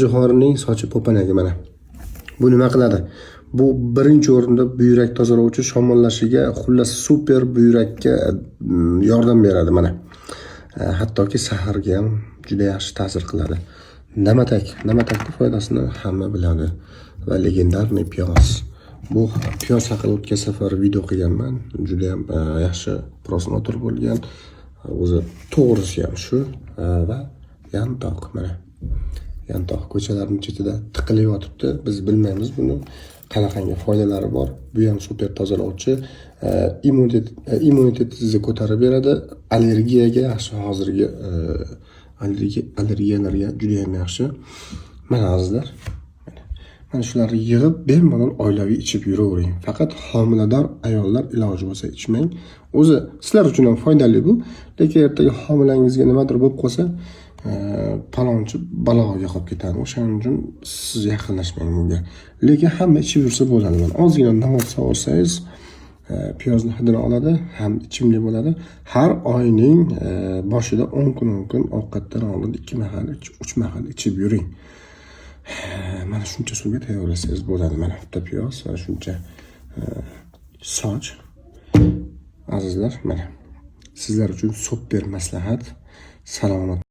Jo'xorining sochi po'panagi mana. Bu nima qiladi? Bu birinchi o'rinda buyrak tozalovchi, shamollashiga, xullas super buyrakka yordam beradi mana. Hattoki saharga ham juda yaxshi ta'sir qiladi. Namatakning foydasini hamma biladi. Va legendarniy piyoz. Bu piyoz haqida o'tgan safar video qilganman. Juda ham yaxshi prosmotr bo'lgan. O'zi to'g'risi ham shu va yantoq mana. Yantoq ko'chalarning chetida tiqilib yotibdi. Biz bilmaymiz buni qanaqangi foydalari bor. Bu ham super tozalovchi, immunitetingizni ko'tarib beradi. Allergiyaga yaxshi, hozirgi allergiyalarga juda ham yaxshi. Mana azizlar. Mana shularni yig'ib bemalol oilaviy ichib yuravering. Faqat homilador ayollar iloji bo'lsa ichmang. O'zi sizlar uchun ham foydali bu, lekin ertaga homilangizga nimadir bo'lib qolsa, palonchi baloga qolib ketadi. O'shaning uchun siz yaqinlashmang bunga. Lekin hamma ichib yursa bo'ladi. Mana ozgina navbat solsangiz, piyozni hidini oladi, ham ichimli bo'ladi. Har oyning boshida 10 kun ovqatdan oldin 2 mahal, 3 mahal ichib yuring. Mana shuncha suvga tayyorlasangiz bo'ladi. Mana bitta piyoz va shuncha soch. Azizlar, mana sizlar uchun super maslahat. Salomat